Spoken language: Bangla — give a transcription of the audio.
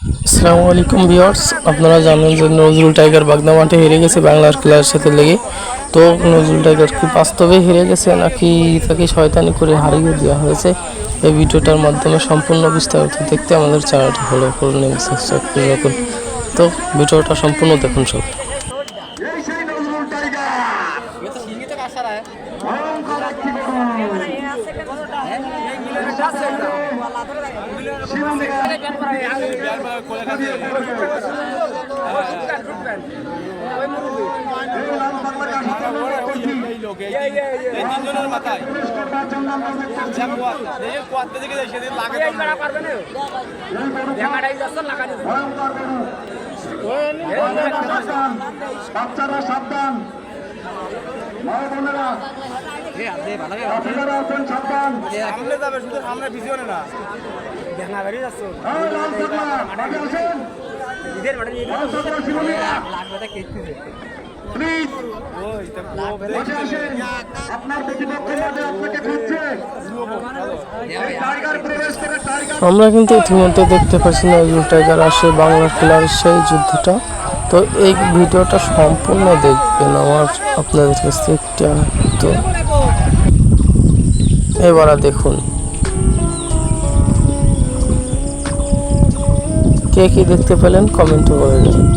আসসালামু আলাইকুম ভিউয়ার্স, আপনারা জানেন যে নজরুল টাইগার বাগদা মাঠে হেরে গেছে বাংলার খেলার সাথে লেগে। তো নজরুল টাইগার কি বাস্তবে হেরে গেছে নাকি তাকে শয়তানি করে হারিয়ে দেওয়া হয়েছে, এই ভিডিওটার মাধ্যমে সম্পূর্ণ বিস্তারিত দেখতে আমাদের চ্যানেলটি ফলো করুন এবং সাবস্ক্রাইব করে রাখুন। তো ভিডিওটা সম্পূর্ণ দেখুন সব। বাচ্চারা সাবধান, মা বোনেরা আপনারা আছেন সাবধান। সামনে যাবে, শুধু সামনে পিছনে না। আমরা কিন্তু ইতিমধ্যে দেখতে পাচ্ছি নজরুল টাইগার আসে বাংলা খেলার সেই যুদ্ধটা। তো এই ভিডিওটা সম্পূর্ণ দেখবেন আমার আপনাদের কাছ থেকে একটা। তো এবারে দেখুন কে কি দেখতে পেলেন, কমেন্ট করে দেবেন।